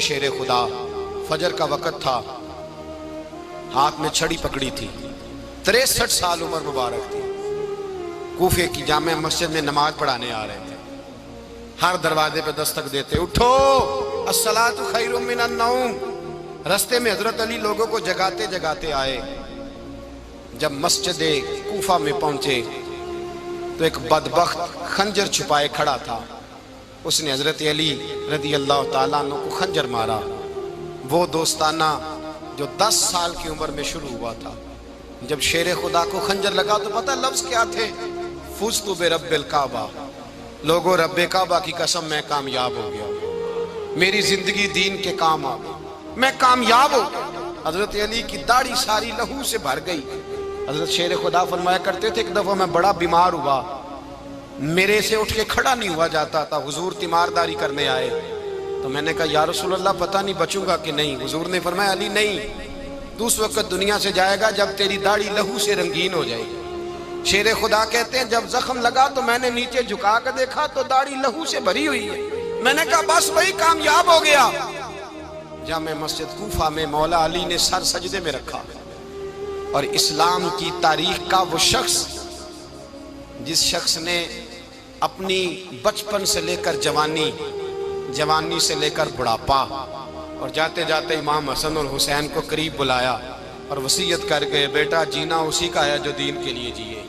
شیر خدا، فجر کا وقت تھا، ہاتھ میں چھڑی پکڑی تھی، 63 سال عمر مبارک تھی، کوفے کی جامع مسجد میں نماز پڑھانے آ رہے تھے۔ ہر دروازے پہ دستک دیتے، اٹھو الصلاۃ خیر من النوم۔ رستے میں حضرت علی لوگوں کو جگاتے جگاتے آئے۔ جب مسجد کوفہ میں پہنچے تو ایک بدبخت خنجر چھپائے کھڑا تھا، اس نے حضرت علی رضی اللہ تعالیٰ عنہ کو خنجر مارا۔ وہ دوستانہ جو 10 سال کی عمر میں شروع ہوا تھا، جب شیر خدا کو خنجر لگا تو پتہ لفظ کیا تھے؟ فزت برب الکعبہ، لوگوں رب کعبہ کی قسم میں کامیاب ہو گیا، میری زندگی دین کے کام آ گئی، میں کامیاب ہو گیا۔ حضرت علی کی داڑھی ساری لہو سے بھر گئی۔ حضرت شیر خدا فرمایا کرتے تھے، ایک دفعہ میں بڑا بیمار ہوا، میرے سے اٹھ کے کھڑا نہیں ہوا جاتا تھا، حضور تیمارداری کرنے آئے تو میں نے کہا یا رسول اللہ پتہ نہیں بچوں گا کہ نہیں۔ حضور نے فرمایا علی نہیں، تو اس وقت دنیا سے جائے گا جب تیری داڑھی لہو سے رنگین ہو جائے گی۔ شیر خدا کہتے ہیں جب زخم لگا تو میں نے نیچے جھکا کر دیکھا تو داڑھی لہو سے بھری ہوئی ہے، میں نے کہا بس وہی کامیاب ہو گیا۔ جامع مسجد کوفہ میں مولا علی نے سر سجدے میں رکھا، اور اسلام کی تاریخ کا وہ شخص جس شخص نے اپنی بچپن سے لے کر جوانی، جوانی سے لے کر بڑھاپا، اور جاتے جاتے امام حسن اور حسین کو قریب بلایا اور وصیت کر گئے، بیٹا جینا اسی کا ہے جو دین کے لیے جیے،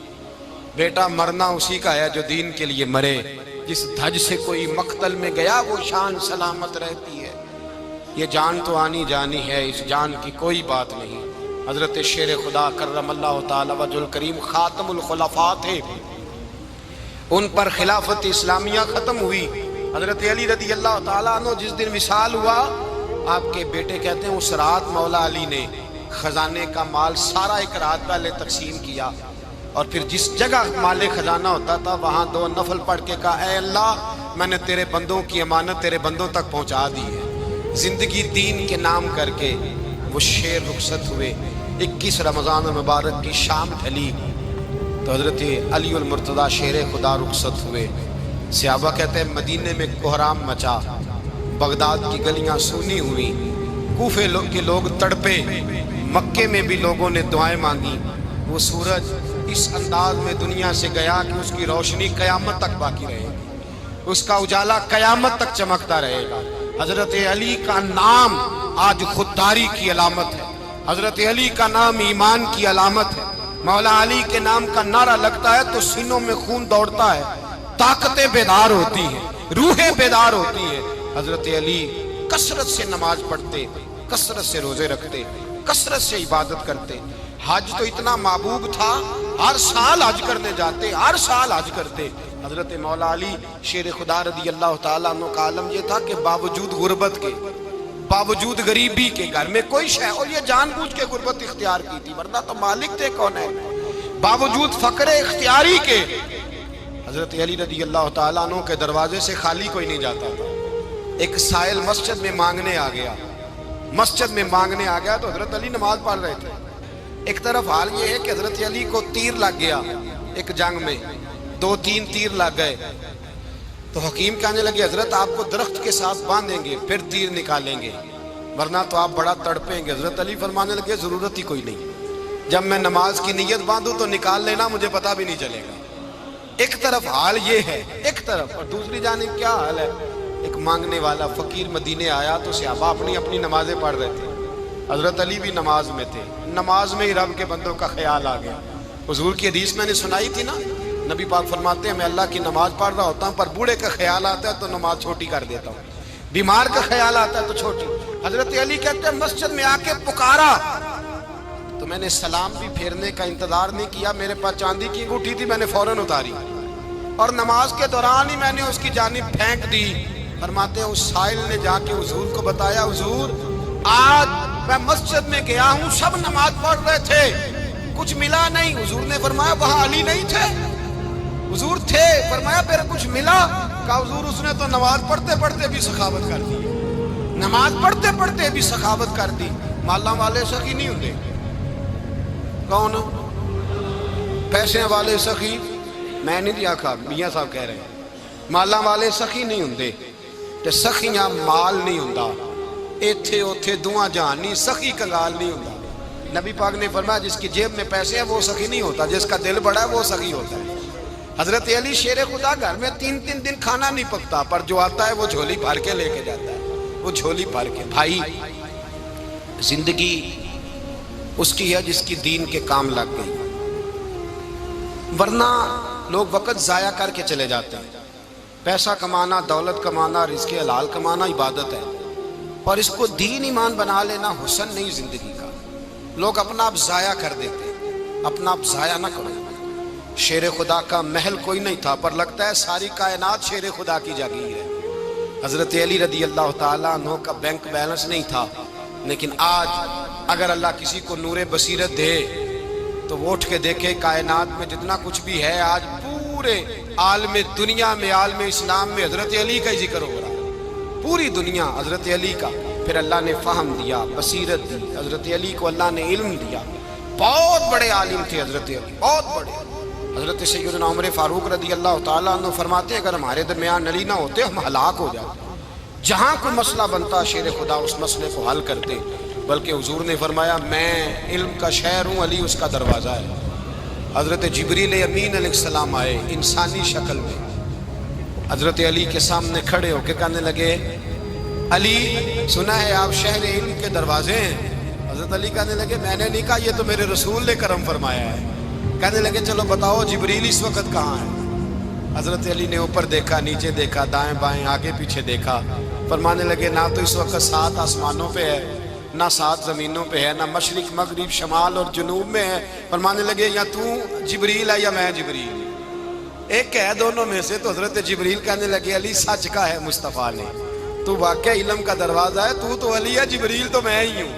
بیٹا مرنا اسی کا ہے جو دین کے لیے مرے، جس دھج سے کوئی مقتل میں گیا وہ شان سلامت رہتی ہے، یہ جان تو آنی جانی ہے، اس جان کی کوئی بات نہیں۔ حضرت شیر خدا کرم اللہ تعالی وجہ الکریم خاتم الخلفاء تھے، ان پر خلافت اسلامیہ ختم ہوئی۔ حضرت علی رضی اللہ تعالیٰ عنہ جس دن وصال ہوا، آپ کے بیٹے کہتے ہیں اس رات مولا علی نے خزانے کا مال سارا ایک رات پہلے تقسیم کیا، اور پھر جس جگہ مال خزانہ ہوتا تھا وہاں 2 نفل پڑھ کے کہا اے اللہ میں نے تیرے بندوں کی امانت تیرے بندوں تک پہنچا دی ہے۔ زندگی دین کے نام کر کے وہ شیر رخصت ہوئے۔ 21 رمضان المبارک کی شام ڈھلی تو حضرت علی المرتضیٰ شیر خدا رخصت ہوئے۔ صحابہ کہتے ہیں مدینے میں کوہرام مچا، بغداد کی گلیاں سونی ہوئی، کوفے کے لوگ تڑپے، مکے میں بھی لوگوں نے دعائیں مانگی۔ وہ سورج اس انداز میں دنیا سے گیا کہ اس کی روشنی قیامت تک باقی رہے گی، اس کا اجالا قیامت تک چمکتا رہے گا۔ حضرت علی کا نام آج خودداری کی علامت ہے، حضرت علی کا نام ایمان کی علامت ہے۔ مولا علی کے نام کا نعرہ لگتا ہے تو سینوں میں خون دوڑتا ہے، طاقتیں بیدار ہوتی ہیں، روحیں بیدار ہوتی ہیں۔ حضرت علی کثرت سے نماز پڑھتے، کثرت سے روزے رکھتے، کثرت سے عبادت کرتے۔ حج تو اتنا محبوب تھا، ہر سال حج کرنے جاتے، ہر سال حج کرتے۔ حضرت مولا علی شیر خدا رضی اللہ تعالیٰ عنہ کا عالم یہ تھا کہ باوجود غربت کے، باوجود غریبی کے، گھر میں کوئی شے، اور یہ جان بوجھ کے غربت اختیار کی تھی ورنہ تو مالک تھے کون ہے، باوجود فقر اختیاری کے حضرت علی رضی اللہ تعالیٰ عنہ کے دروازے سے خالی کوئی نہیں جاتا تھا۔ ایک سائل مسجد میں مانگنے آ گیا، مسجد میں مانگنے آ گیا تو حضرت علی نماز پڑھ رہے تھے۔ ایک طرف حال یہ ہے کہ حضرت علی کو تیر لگ گیا، ایک جنگ میں 2-3 تیر لگ گئے تو حکیم کہنے لگے حضرت آپ کو درخت کے ساتھ باندھیں گے پھر تیر نکالیں گے ورنہ تو آپ بڑا تڑپیں گے۔ حضرت علی فرمانے لگے ضرورت ہی کوئی نہیں، جب میں نماز کی نیت باندھوں تو نکال لینا، مجھے پتہ بھی نہیں چلے گا۔ ایک طرف حال یہ ہے، ایک طرف، اور دوسری جانب کیا حال ہے؟ ایک مانگنے والا فقیر مدینے آیا تو صحابہ اپنی اپنی نمازیں پڑھ رہے تھے، حضرت علی بھی نماز میں تھے، نماز میں ہی رب کے بندوں کا خیال آ گیا۔ حضور کی حدیث میں نے سنائی تھی نا، نبی پاک فرماتے ہیں میں اللہ کی نماز پڑھ رہا ہوتا ہوں پر بوڑھے کا خیال آتا ہے تو نماز چھوٹی کر دیتا ہوں، بیمار کا خیال آتا ہے تو چھوٹی۔ حضرت علی کہتے ہیں مسجد میں آ کے پکارا تو میں نے سلام بھی پھیرنے کا انتظار نہیں کیا، میرے پاس چاندی کی انگوٹھی تھی، میں نے فوراً اتاری اور نماز کے دوران ہی میں نے اس کی جانب پھینک دی۔ فرماتے ہیں اس سائل نے جا کے حضور کو بتایا حضور آج میں مسجد میں گیا ہوں، سب نماز پڑھ رہے تھے، کچھ ملا نہیں۔ حضور نے فرمایا وہاں علی نہیں تھے؟ حضور تھے۔ فرمایا پھر کچھ ملا؟ کہا حضور اس نے تو نماز پڑھتے پڑھتے بھی سخاوت کر دی، نماز پڑھتے پڑھتے بھی سخاوت کر دی۔ مالاں والے سخی نہیں ہوتے، کون پیسے والے سخی؟ میں نہیں دیا کھا، میاں صاحب کہہ رہے ہیں مالاں والے سخی نہیں ہوندے، تے سخیاں مال نہیں ہوندا، ایتھے اوتھے دعا جہان نہیں، سخی کنگال نہیں ہوتا۔ نبی پاک نے فرمایا جس کی جیب میں پیسے ہیں وہ سخی نہیں ہوتا، جس کا دل بڑا ہے وہ سخی ہوتا ہے۔ حضرت علی شیر خدا گھر میں 3 دن کھانا نہیں پکتا، پر جو آتا ہے وہ جھولی بھر کے لے کے جاتا ہے، وہ جھولی بھر کے۔ بھائی زندگی اس کی ہے جس کی دین کے کام لگ گئی، ورنہ لوگ وقت ضائع کر کے چلے جاتے ہیں۔ پیسہ کمانا، دولت کمانا، رزق حلال کمانا عبادت ہے، اور اس کو دین ایمان بنا لینا حسن نہیں زندگی کا۔ لوگ اپنا آپ ضائع کر دیتے، اپنا آپ ضائع نہ کرو۔ شیر خدا کا محل کوئی نہیں تھا، پر لگتا ہے ساری کائنات شیر خدا کی جاگیر ہے۔ حضرت علی رضی اللہ تعالیٰ عنہ کا بینک بیلنس نہیں تھا، لیکن آج اگر اللہ کسی کو نور بصیرت دے تو وہ اٹھ کے دیکھے کائنات میں جتنا کچھ بھی ہے، آج پورے عالم دنیا میں، عالم اسلام میں حضرت علی کا ہی ذکر ہو رہا ہے، پوری دنیا حضرت علی کا۔ پھر اللہ نے فہم دیا، بصیرت دی، حضرت علی کو اللہ نے علم دیا۔ بہت بڑے عالم تھے حضرت علی، بہت بڑے۔ حضرت سیدنا عمر فاروق رضی اللہ تعالیٰ عنہ فرماتے ہیں اگر ہمارے درمیان علی نہ ہوتے ہم ہلاک ہو جاتے، جہاں کوئی مسئلہ بنتا شیر خدا اس مسئلے کو حل کرتے، بلکہ حضور نے فرمایا میں علم کا شہر ہوں، علی اس کا دروازہ ہے۔ حضرت جبریل امین علیہ السلام آئے انسانی شکل میں، حضرت علی کے سامنے کھڑے ہو کے کہنے لگے علی سنا ہے آپ شہر علم کے دروازے ہیں؟ حضرت علی کہنے لگے میں نے نہیں کہا، یہ تو میرے رسول نے کرم فرمایا ہے۔ کہنے لگے چلو بتاؤ جبریل اس وقت کہاں ہے؟ حضرت علی نے اوپر دیکھا، نیچے دیکھا، دائیں بائیں آگے پیچھے دیکھا، فرمانے لگے نہ تو اس وقت 7 آسمانوں پہ ہے، نہ 7 زمینوں پہ ہے، نہ مشرق مغرب شمال اور جنوب میں ہے۔ فرمانے لگے یا تو جبریل ہے یا میں جبریل، ایک ہے دونوں میں سے۔ تو حضرت جبریل کہنے لگے علی سچ کا ہے مصطفیٰ نے، تو واقعہ علم کا دروازہ ہے، تو علی ہے، جبریل تو میں ہی ہوں،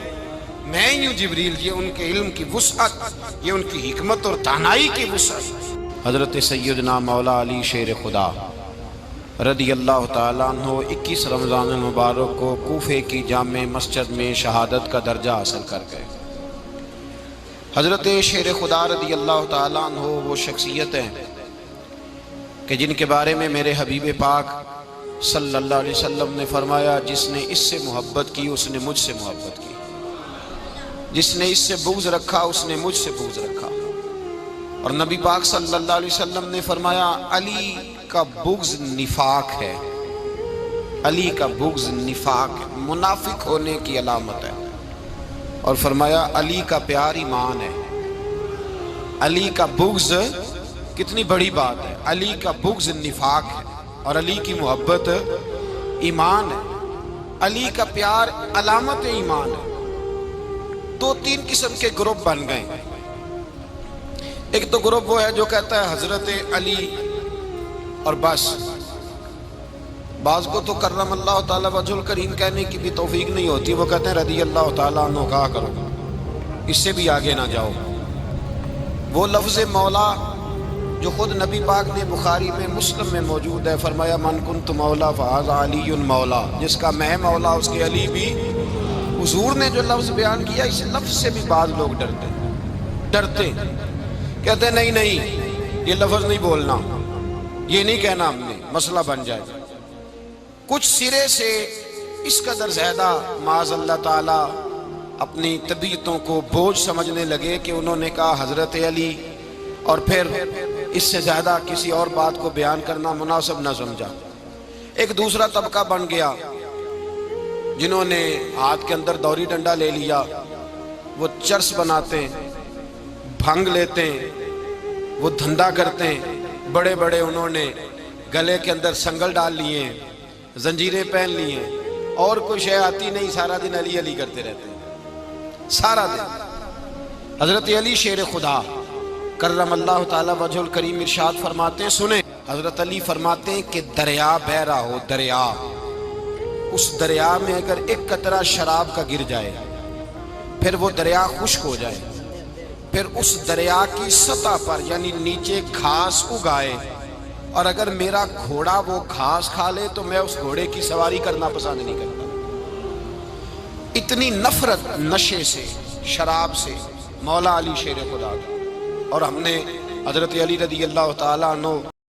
میں ہی ہوں جبریل۔ یہ ان کے علم کی وسعت، یہ ان کی حکمت اور دانائی کی وسعت۔ حضرت سیدنا مولا علی شیر خدا رضی اللہ تعالیٰ عنہ 21 رمضان المبارک کو کوفے کی جامع مسجد میں شہادت کا درجہ حاصل کر گئے۔ حضرت شیر خدا رضی اللہ تعالیٰ عنہ وہ شخصیت ہیں کہ جن کے بارے میں میرے حبیب پاک صلی اللہ علیہ وسلم نے فرمایا جس نے اس سے محبت کی اس نے مجھ سے محبت کی، جس نے اس سے بغض رکھا اس نے مجھ سے بغض رکھا۔ اور نبی پاک صلی اللہ علیہ وسلم نے فرمایا علی کا بغض نفاق ہے، علی کا بغض نفاق ہے، منافق ہونے کی علامت ہے۔ اور فرمایا علی کا پیار ایمان ہے، علی کا بغض کتنی بڑی بات ہے، علی کا بغض نفاق ہے اور علی کی محبت ایمان ہے، علی کا پیار علامت ایمان ہے۔ 2-3 قسم کے گروپ بن گئے۔ ایک تو گروپ وہ ہے جو کہتا ہے حضرت علی اور بس، بعض کو تو کرم اللہ تعالیٰ وجہ الکریم کہنے کی بھی توفیق نہیں ہوتی، وہ کہتے ہیں رضی اللہ تعالیٰ عنہ کہا کرو، اس سے بھی آگے نہ جاؤ۔ وہ لفظ مولا جو خود نبی پاک نے بخاری میں مسلم میں موجود ہے، فرمایا من کنت مولا فہذا علی مولا، جس کا میں مولا اس کے علی بھی۔ حضور نے جو لفظ بیان کیا اس لفظ سے بھی بعض لوگ ڈرتے کہتے ہیں نہیں یہ لفظ نہیں بولنا، یہ نہیں کہنا، ہم نے مسئلہ بن جائے۔ کچھ سرے سے اس قدر زیادہ معاذ اللہ تعالی اپنی طبیعتوں کو بوجھ سمجھنے لگے کہ انہوں نے کہا حضرت علی، اور پھر اس سے زیادہ کسی اور بات کو بیان کرنا مناسب نہ سمجھا۔ ایک دوسرا طبقہ بن گیا جنہوں نے ہاتھ کے اندر دوری ڈنڈا لے لیا، وہ چرس بناتے ہیں، بھنگ لیتے ہیں، وہ دھندا کرتے ہیں، بڑے بڑے انہوں نے گلے کے اندر سنگل ڈال لیے ہیں، زنجیریں پہن لی ہیں، اور کوئی شے آتی نہیں، سارا دن علی علی کرتے رہتے ہیں سارا دن۔ حضرت علی شیر خدا کرم اللہ تعالیٰ وجہ الکریم ارشاد فرماتے ہیں، سنیں، حضرت علی فرماتے ہیں کہ دریا بہ رہا ہو، دریا، اس دریا میں اگر ایک قطرہ شراب کا گر جائے، پھر وہ دریا خشک ہو جائے، پھر اس دریا کی سطح پر یعنی نیچے گھاس اگائے، اور اگر میرا گھوڑا وہ گھاس کھا لے تو میں اس گھوڑے کی سواری کرنا پسند نہیں کرتا۔ اتنی نفرت نشے سے، شراب سے مولا علی شیر خدا کا۔ اور ہم نے حضرت علی رضی اللہ تعالیٰ عنہ